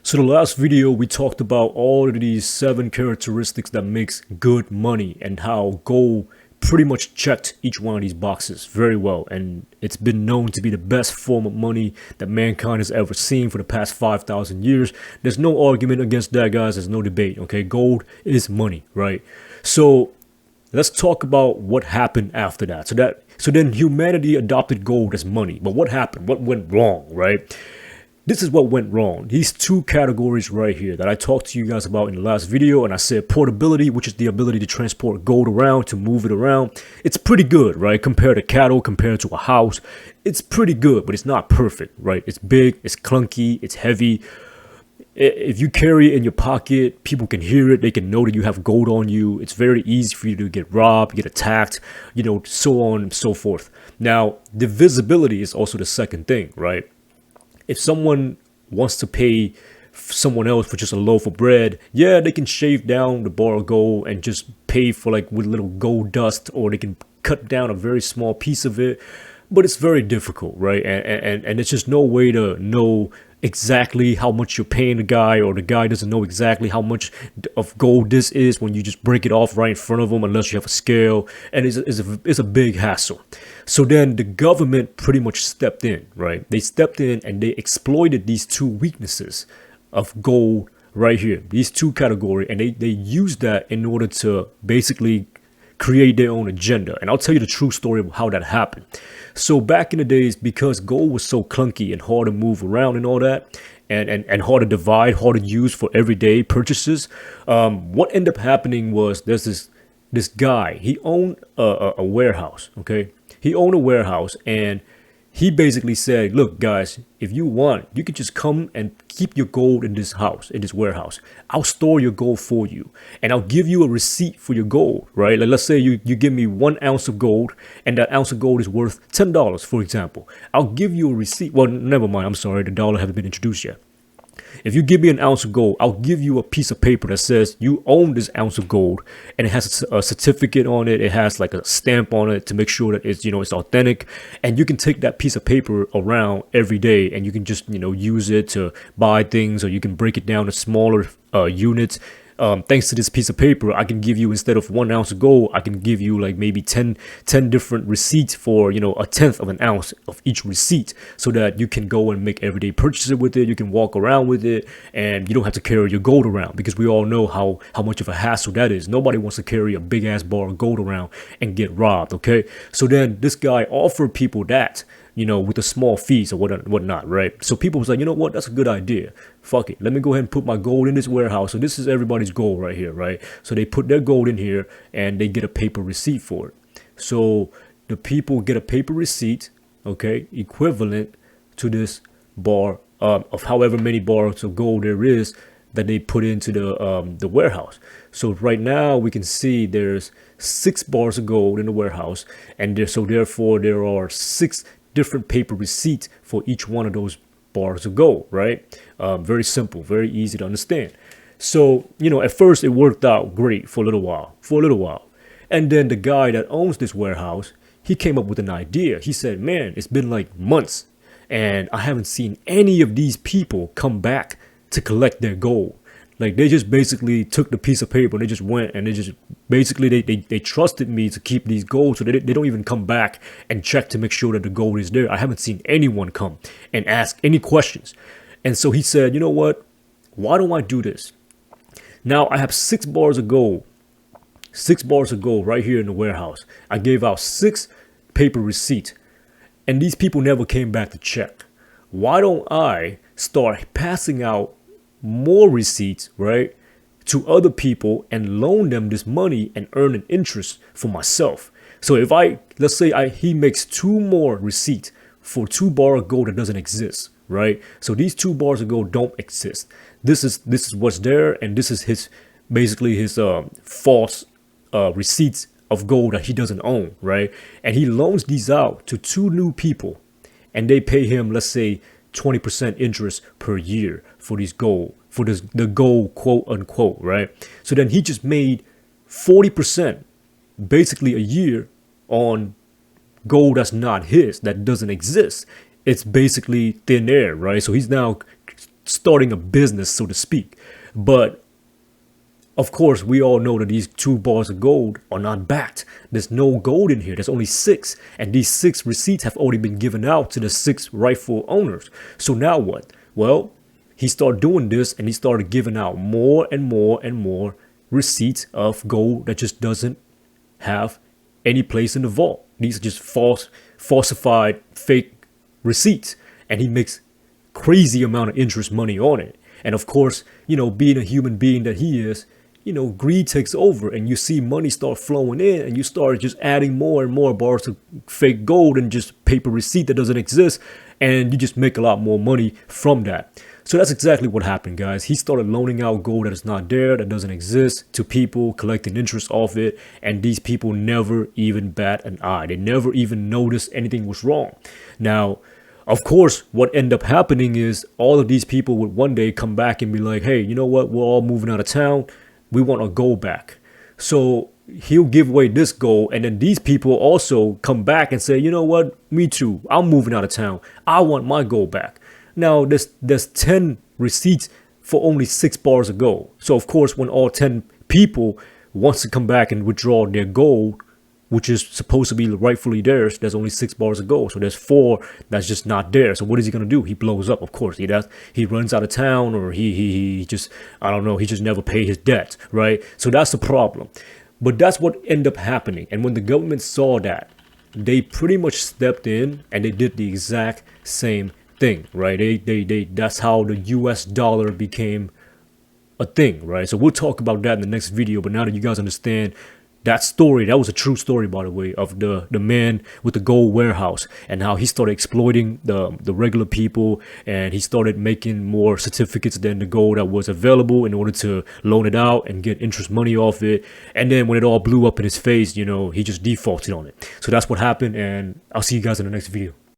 So the last video we talked about all of these 7 characteristics that makes good money and how gold pretty much checked each one of these boxes very well, and it's been known to be the best form of money that mankind has ever seen for the past 5,000 years. There's no argument against that, guys. There's no debate. Okay, gold is money, right? So let's talk about what happened after that. So then humanity adopted gold as money. But what happened? What went wrong, right? This is what went wrong. These 2 categories right here that I talked to you guys about in the last video, and I said portability, which is the ability to transport gold around, to move it around. It's pretty good, right? Compared to cattle, compared to a house. It's pretty good, but it's not perfect, right? It's big, it's clunky, it's heavy. If you carry it in your pocket, people can hear it. They can know that you have gold on you. It's very easy for you to get robbed, get attacked, so on and so forth. Now, the visibility is also the second thing, right? If someone wants to pay someone else for just a loaf of bread, yeah, they can shave down the bar of gold and just pay for like with little gold dust, or they can cut down a very small piece of it. But it's very difficult, right? And there's just no way to know exactly how much you're paying the guy, or the guy doesn't know exactly how much of gold this is when you just break it off right in front of him, unless you have a scale. And it's a big hassle. So then the government pretty much stepped in, right? They stepped in and they exploited these 2 weaknesses of gold right here, these 2 categories, and they used that in order to basically create their own agenda. And I'll tell you the true story of how that happened. So back in the days, because gold was so clunky and hard to move around and all that, and hard to divide, hard to use for everyday purchases, what ended up happening was there's this guy. He owned a warehouse. Okay, he owned a warehouse, and he basically said, look, guys, if you want, you could just come and keep your gold in this house, in this warehouse. I'll store your gold for you, and I'll give you a receipt for your gold, right? Like, let's say you give me 1 ounce of gold, and that ounce of gold is worth $10, for example. I'll give you a receipt. Well, never mind. I'm sorry. The dollar hasn't been introduced yet. If you give me an ounce of gold, I'll give you a piece of paper that says you own this ounce of gold, and it has a certificate on it. It has like a stamp on it to make sure that it's authentic. And you can take that piece of paper around every day, and you can just use it to buy things, or you can break it down to smaller units. Thanks to this piece of paper, I can give you, instead of 1 ounce of gold, I can give you like maybe 10 different receipts for, a tenth of an ounce of each receipt, so that you can go and make everyday purchases with it. You can walk around with it, and you don't have to carry your gold around, because we all know how much of a hassle that is. Nobody wants to carry a big ass bar of gold around and get robbed. Okay. So then this guy offered people that, with a small fees or whatnot, right? So people was like, you know what, that's a good idea. Fuck it. Let me go ahead and put my gold in this warehouse. So this is everybody's gold right here, right? So they put their gold in here, and they get a paper receipt for it. So the people get a paper receipt, okay, equivalent to this bar of however many bars of gold there is that they put into the warehouse. So right now we can see there's 6 bars of gold in the warehouse, and therefore there are 6 different paper receipts for each one of those bars of gold, right? Very simple, very easy to understand. So, at first it worked out great for a little while. And then the guy that owns this warehouse, he came up with an idea. He said, man, it's been like months, and I haven't seen any of these people come back to collect their gold. Like, they just basically took the piece of paper and they just went, and they just basically they trusted me to keep these gold, so they don't even come back and check to make sure that the gold is there. I haven't seen anyone come and ask any questions. And so he said, you know what? Why don't I do this? Now I have 6 bars of gold. 6 bars of gold right here in the warehouse. I gave out 6 paper receipts, and these people never came back to check. Why don't I start passing out more receipts, right, to other people, and loan them this money and earn an interest for myself? So if let's say he makes 2 more receipts for 2 bars of gold that doesn't exist, right? So these 2 bars of gold don't exist. This is what's there, and this is his false receipts of gold that he doesn't own, right? And he loans these out to 2 new people, and they pay him, let's say, 20% interest per year for the gold, quote unquote, right? So then he just made 40% basically a year on gold that's not his, that doesn't exist. It's basically thin air, right? So he's now starting a business, so to speak. But of course, we all know that these 2 bars of gold are not backed. There's no gold in here. There's only 6. And these 6 receipts have already been given out to the 6 rightful owners. So now what? Well, he started doing this and he started giving out more and more and more receipts of gold that just doesn't have any place in the vault. These are just falsified, fake receipts. And he makes crazy amount of interest money on it. And of course, being a human being that he is, greed takes over and you see money start flowing in and you start just adding more and more bars of fake gold and just paper receipt that doesn't exist. And you just make a lot more money from that. So that's exactly what happened, guys. He started loaning out gold that is not there, that doesn't exist, to people, collecting interest off it. And these people never even bat an eye. They never even noticed anything was wrong. Now, of course, what ended up happening is all of these people would one day come back and be like, hey, you know what? We're all moving out of town. We want our gold back. So he'll give away this gold. And then these people also come back and say, you know what? Me too. I'm moving out of town. I want my gold back. Now, there's 10 receipts for only 6 bars of gold. So, of course, when all 10 people wants to come back and withdraw their gold, which is supposed to be rightfully theirs, there's only 6 bars of gold. So there's 4 that's just not there. So what is he going to do? He blows up, of course. He runs out of town, or he just, I don't know, he just never paid his debt, right? So that's the problem. But that's what ended up happening. And when the government saw that, they pretty much stepped in and they did the exact same thing, right? That's how the US dollar became a thing, right? So we'll talk about that in the next video. But now that you guys understand that story, that was a true story, by the way, of the man with the gold warehouse and how he started exploiting the regular people, and he started making more certificates than the gold that was available in order to loan it out and get interest money off it. And then when it all blew up in his face, he just defaulted on it. So that's what happened, and I'll see you guys in the next video.